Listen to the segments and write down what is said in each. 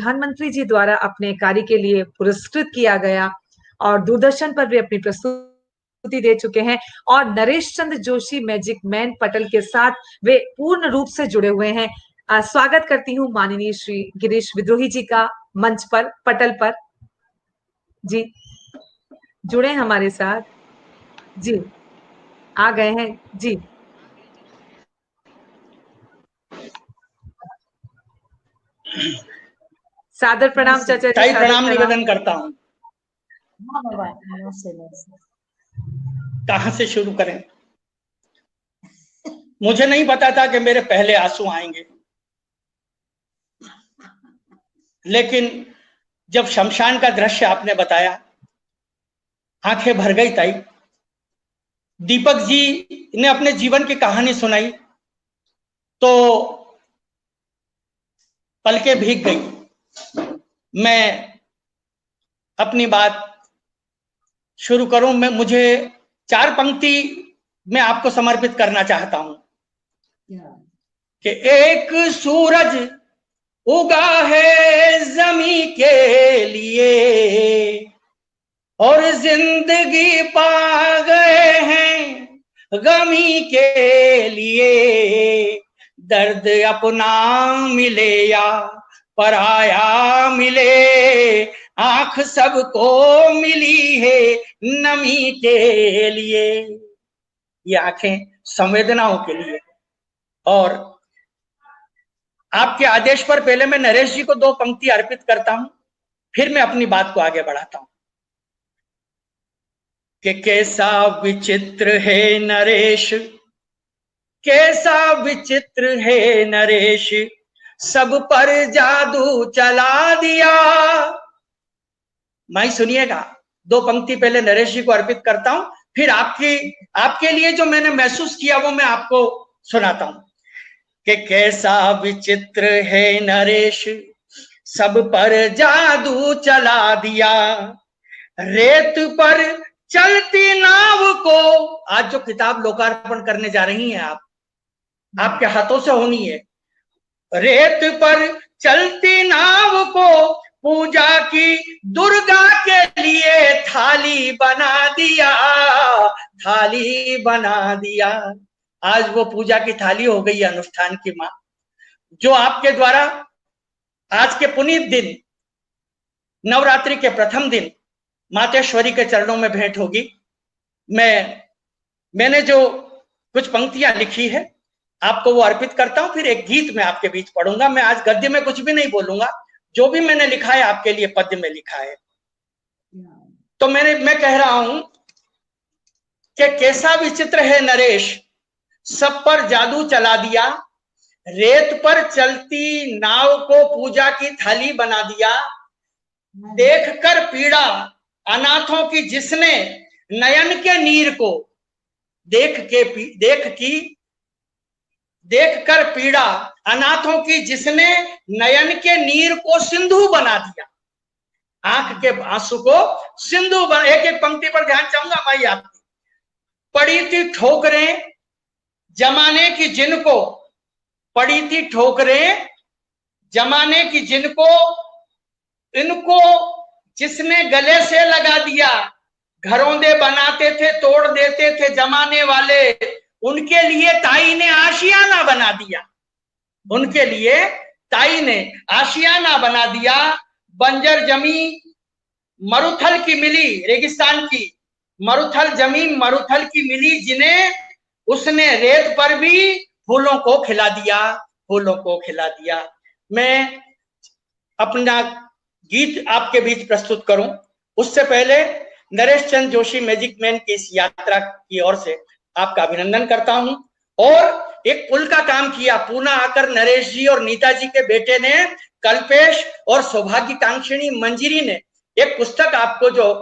प्रधानमंत्री जी द्वारा अपने कार्य के लिए पुरस्कृत किया गया और दूरदर्शन पर भी अपनी प्रस्तुति दे चुके हैं। और नरेश चंद्र जोशी मैजिक मैन पटल के साथ वे पूर्ण रूप से जुड़े हुए हैं। स्वागत करती हूँ माननीय श्री गिरीश विद्रोही जी का मंच पर, पटल पर। जी जुड़े हमारे साथ। जी आ गए हैं जी। सादर प्रणाम चाचा जी, ताई सादर प्रणाम निवेदन करता हूँ। कहाँ से शुरू करें? मुझे नहीं पता था कि मेरे पहले आंसू आएंगे, लेकिन जब शमशान का दृश्य आपने बताया, आंखें भर गई ताई। दीपक जी ने अपने जीवन की कहानी सुनाई तो पलकें भीग गई। मैं अपनी बात शुरू करूं। मुझे 4 पंक्ति मैं आपको समर्पित करना चाहता हूं कि एक सूरज उगा है जमी के लिए और जिंदगी पा गए हैं गमी के लिए। दर्द अपना मिले या पराया मिले, आंख सबको मिली है नमी के लिए। ये आंखें संवेदनाओं के लिए। और आपके आदेश पर पहले मैं नरेश जी को 2 पंक्ति अर्पित करता हूं, फिर मैं अपनी बात को आगे बढ़ाता हूं। कि कैसा विचित्र है नरेश, कैसा विचित्र है नरेश, सब पर जादू चला दिया। माई सुनिएगा, 2 पंक्ति पहले नरेश जी को अर्पित करता हूं, फिर आपके लिए जो मैंने महसूस किया वो मैं आपको सुनाता हूं। कि कैसा विचित्र है नरेश, सब पर जादू चला दिया। रेत पर चलती नाव को, आज जो किताब लोकार्पण करने जा रही हैं आप, आपके हाथों से होनी है। रेत पर चलती नाव को पूजा की दुर्गा के लिए थाली बना दिया, थाली बना दिया। आज वो पूजा की थाली हो गई अनुष्ठान की मां, जो आपके द्वारा आज के पुनीत दिन, नवरात्रि के प्रथम दिन मातेश्वरी के चरणों में भेंट होगी। मैंने जो कुछ पंक्तियां लिखी है आपको वो अर्पित करता हूं, फिर एक गीत में आपके बीच पढ़ूंगा। मैं आज गद्य में कुछ भी नहीं बोलूंगा, जो भी मैंने लिखा है आपके लिए पद्य में लिखा है। तो मैं कह रहा हूं कि कैसा विचित्र है नरेश, सब पर जादू चला दिया। रेत पर चलती नाव को पूजा की थाली बना दिया। देखकर पीड़ा अनाथों की जिसने नयन के नीर को, देखकर पीड़ा अनाथों की जिसने नयन के नीर को सिंधु बना दिया। आंख के आंसू को सिंधु बना। एक एक पंक्ति पर ध्यान चाहूंगा भाई आपकी। पड़ी थी ठोकरें जमाने की जिनको, पड़ी थी ठोकरें जमाने की जिनको, इनको जिसने गले से लगा दिया। घरौंदे बनाते थे तोड़ देते थे जमाने वाले, उनके लिए ताई ने आशियाना बना दिया। उनके लिए ताई ने आशियाना बना दिया। बंजर जमी मरुथल की मिली, रेगिस्तान की मरुथल जमीन मरुथल की मिली, जिन्हें उसने रेत पर भी फूलों को खिला दिया, फूलों को खिला दिया। मैं अपना गीत आपके बीच प्रस्तुत करूं, उससे पहले नरेश चंद्र जोशी मैजिक मैन की इस यात्रा की ओर से आपका अभिनंदन करता हूं। और एक पुल का काम किया, पूना आकर नरेश जी और नीता जी के बेटे ने, कल्पेश और सौभाग्यकांक्षिणी मंजिरी ने एक पुस्तक आपको जो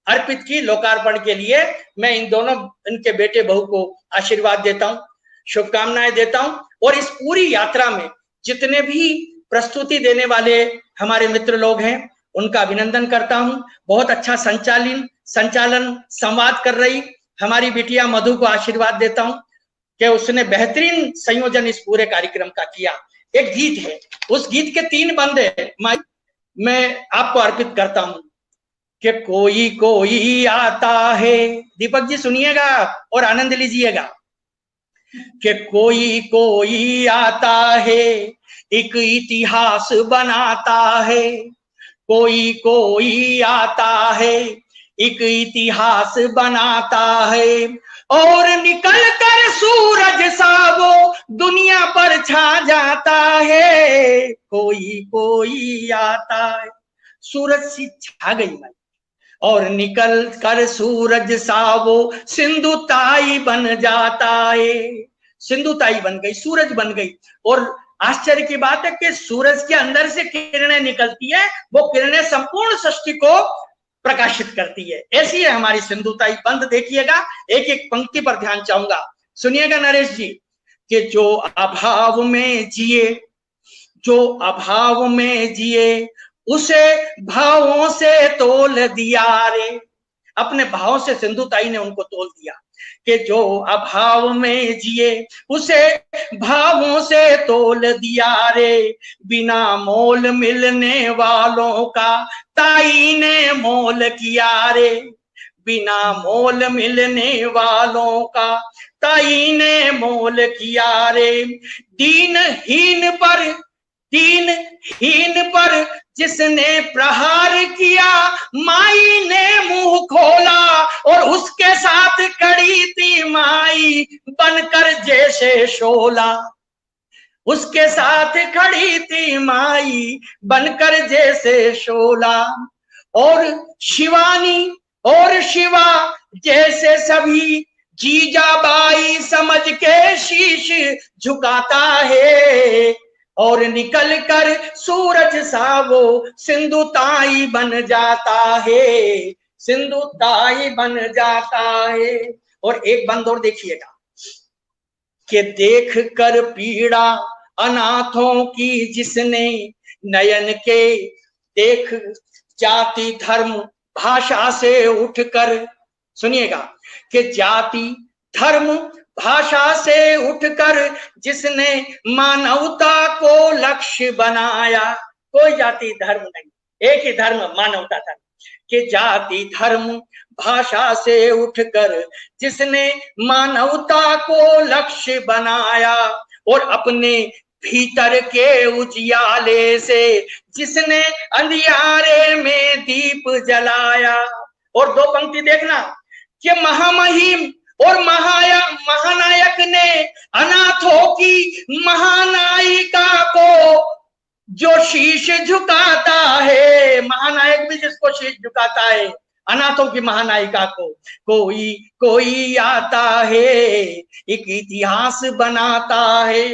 अर्पित की लोकार्पण के लिए। मैं इन दोनों, इनके बेटे बहू को आशीर्वाद देता हूं, शुभकामनाएं देता हूं। और इस पूरी यात्रा में जितने भी प्रस्तुति देने वाले हमारे मित्र लोग हैं, उनका अभिनंदन करता हूं। बहुत अच्छा संचालन संवाद कर रही हमारी बिटिया मधु को आशीर्वाद देता हूं कि उसने बेहतरीन संयोजन इस पूरे कार्यक्रम का किया। एक गीत है, उस गीत के 3 बंद है। मैं आपको अर्पित करता हूं कि कोई कोई आता है, दीपक जी सुनिएगा और आनंद लीजिएगा, कि कोई कोई आता है एक इतिहास बनाता है, कोई कोई आता है एक इतिहास बनाता है, और निकल कर सूरज सा वो दुनिया पर छा जाता है, कोई कोई आता है। सूरज सी छा गई भाई, और निकल कर सूरज सा वो सिंधुताई बन जाता है, सिंधुताई बन गई, सूरज बन गई। और आश्चर्य की बात है कि सूरज के अंदर से किरणें निकलती है, वो किरणें संपूर्ण सृष्टि को प्रकाशित करती है। ऐसी है हमारी सिंधुताई बंद। देखिएगा, एक एक पंक्ति पर ध्यान चाहूंगा, सुनिएगा नरेश जी, कि जो अभाव में जिए, जो अभाव में जिए उसे भावों से तोल दिया रे, अपने भाव से सिंधुताई ने उनको तोल दिया, कि जो अभाव में जिए उसे भावों से तोल दिया रे, बिना मोल मिलने वालों का ताई ने मोल किया रे, बिना मोल मिलने वालों का ताई ने मोल किया रे, दीनहीन पर जिसने प्रहार किया, माई ने मुंह खोला और उसके साथ खड़ी थी माई बनकर जैसे शोला, उसके साथ खड़ी थी माई बनकर जैसे शोला, और शिवानी और शिवा जैसे सभी जीजाबाई समझ के शीश झुकाता है, और निकल कर सूरज सा वो सिंधुताई बन जाता है, सिंधुताई बन जाता है। और एक बंद और देखिएगा, कि देख कर पीड़ा अनाथों की जिसने नयन के, देख जाति धर्म भाषा से उठकर, सुनिएगा, कि जाति धर्म भाषा से उठकर जिसने मानवता को लक्ष्य बनाया, कोई जाति धर्म नहीं, एक ही धर्म, मानवता धर्म, कि जाति धर्म भाषा से उठकर जिसने मानवता को लक्ष्य बनाया, और अपने भीतर के उजियाले से जिसने अंधियारे में दीप जलाया। और दो पंक्ति देखना, कि महामहिम और महानायक ने अनाथों की महानायिका को जो शीश झुकाता है, महानायक भी जिसको शीश झुकाता है, अनाथों की महानायिका को कोई कोई आता है एक इतिहास बनाता है,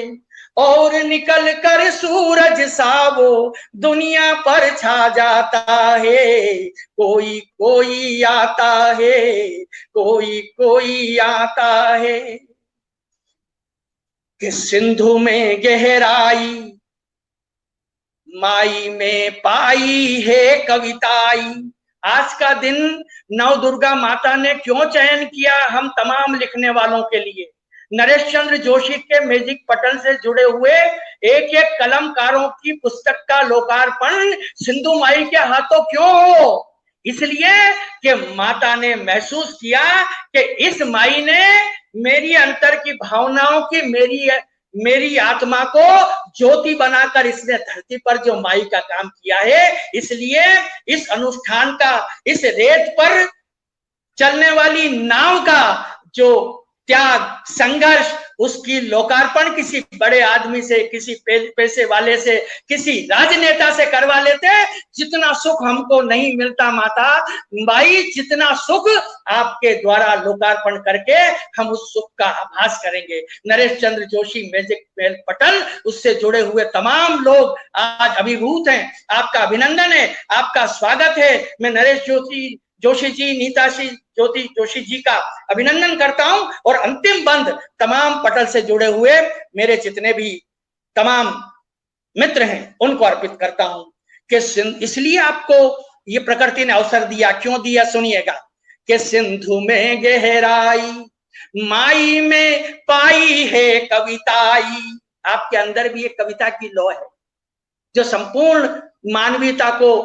और निकल कर सूरज सा वो दुनिया पर छा जाता है, कोई कोई आता है, कोई कोई आता है, कि सिंधु में गहराई माई में पाई है कविताई। आज का दिन नव दुर्गा माता ने क्यों चयन किया हम तमाम लिखने वालों के लिए? नरेश चंद्र जोशी के मैजिक पटल से जुड़े हुए एक एक कलमकारों की पुस्तक का लोकार्पण सिंधु माई के हाथों क्यों हो? इसलिए कि माता ने महसूस किया कि इस माई ने मेरी अंतर की भावनाओं की, मेरी आत्मा को ज्योति बनाकर इसने धरती पर जो माई का काम किया है, इसलिए इस अनुष्ठान का, इस रेत पर चलने वाली नाव का जो त्याग, संघर्ष, उसकी लोकार्पण किसी बड़े आदमी से, किसी पैसे वाले से, किसी राजनेता से करवा लेते, जितना सुख हमको नहीं मिलता माता माई, जितना सुख आपके द्वारा लोकार्पण करके हम उस सुख का आभास करेंगे। नरेश चंद्र जोशी मैजिक पटल, उससे जुड़े हुए तमाम लोग आज अभिभूत हैं। आपका अभिनंदन है, आपका स्वागत है। मैं नरेश जोशी जी, नीताशी ज्योति जोशी जी का अभिनंदन करता हूं, और अंतिम बंद तमाम पटल से जुड़े हुए मेरे जितने भी तमाम मित्र हैं उनको अर्पित करता हूं, कि इसलिए आपको ये प्रकृति ने अवसर दिया। क्यों दिया? सुनिएगा, कि सिंधु में गहराई माई में पाई है कविताई। आपके अंदर भी एक कविता की लौ है, जो संपूर्ण मानवीयता को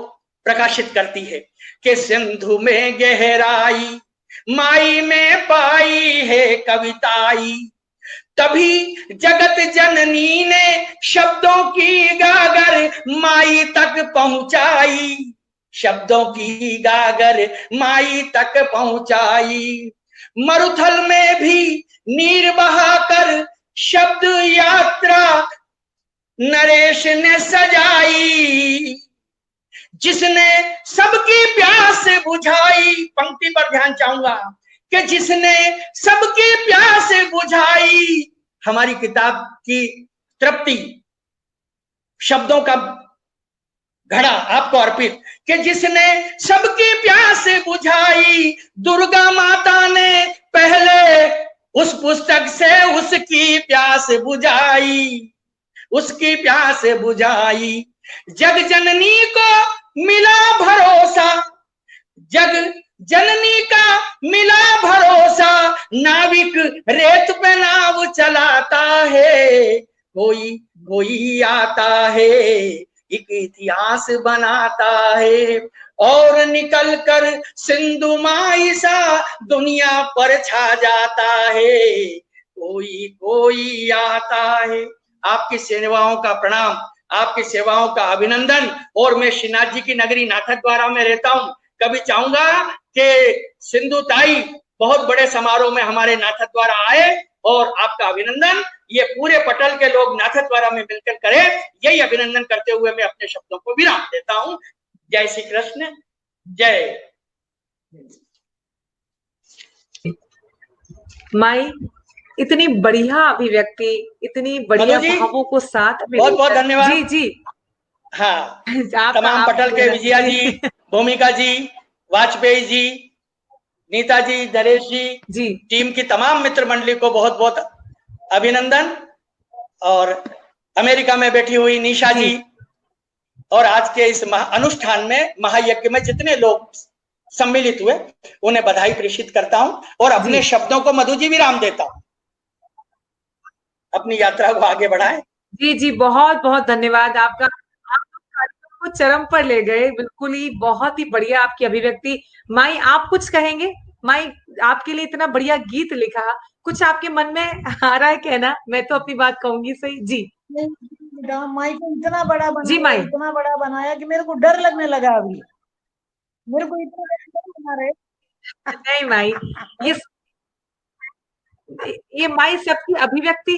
प्रकाशित करती है कि सिंधु में गहराई माई में पाई है कविताई, तभी जगत जननी ने शब्दों की गागर माई तक पहुंचाई, शब्दों की गागर माई तक पहुंचाई। मरुथल में भी नीर बहाकर शब्द यात्रा नरेश ने सजाई, जिसने सबकी प्यास बुझाई। पंक्ति पर ध्यान चाहूंगा कि जिसने सबकी प्यास बुझाई। हमारी किताब की तृप्ति शब्दों का घड़ा आपको अर्पित कि जिसने सबकी प्यास बुझाई। दुर्गा माता ने पहले उस पुस्तक से उसकी प्यास बुझाई, उसकी प्यास बुझाई। जग जननी को मिला भरोसा, जग जननी का मिला भरोसा, नाविक रेत पे नाव चलाता है, कोई कोई आता है, एक इतिहास बनाता है, और निकल कर सिंधु माई सा दुनिया पर छा जाता है, कोई कोई आता है। आपकी सेवाओं का प्रणाम, आपकी सेवाओं का अभिनंदन। और मैं श्रीनाथ जी की नगरी नाथद्वारा में रहता हूं। कभी चाहूंगा कि सिंधु ताई बहुत बड़े समारोह में हमारे नाथद्वारा आए, और आपका अभिनंदन ये पूरे पटल के लोग नाथद्वारा में मिलकर करें। यही अभिनंदन करते हुए मैं अपने शब्दों को विराम देता हूं। जय श्री कृष्ण, जय माई। इतनी बढ़िया अभिव्यक्ति, इतनी बढ़िया मधु जी, भावों को साथ में बहुत बहुत धन्यवाद। जी जी हाँ, आप तमाम पटल के विजया जी, भूमिका जी, वाजपेयी जी, नीता जी, नरेश जी, टीम की तमाम मित्र मंडली को बहुत बहुत अभिनंदन। और अमेरिका में बैठी हुई निशा जी, और आज के इस अनुष्ठान में, महायज्ञ में जितने लोग सम्मिलित हुए, उन्हें बधाई प्रेषित करता हूं और अपने शब्दों को मधु जी विराम देता हूं। अपनी यात्रा को आगे बढ़ाएं। जी जी, बहुत बहुत धन्यवाद आपका। आप कार्यक्रम को चरम पर ले गए, बिल्कुल ही बहुत ही बढ़िया आपकी अभिव्यक्ति। माई, आप कुछ कहेंगे? माई, आपके लिए इतना बढ़िया गीत लिखा, कुछ आपके मन में आ रहा है कहना? मैं तो अपनी बात कहूंगी। सही जी। माई को इतना बड़ा जी माई, इतना बड़ा बनाया कि मेरे को डर लगने लगा। अभी मेरे को इतना बना रहे। नहीं माई, ये माई सबकी अभिव्यक्ति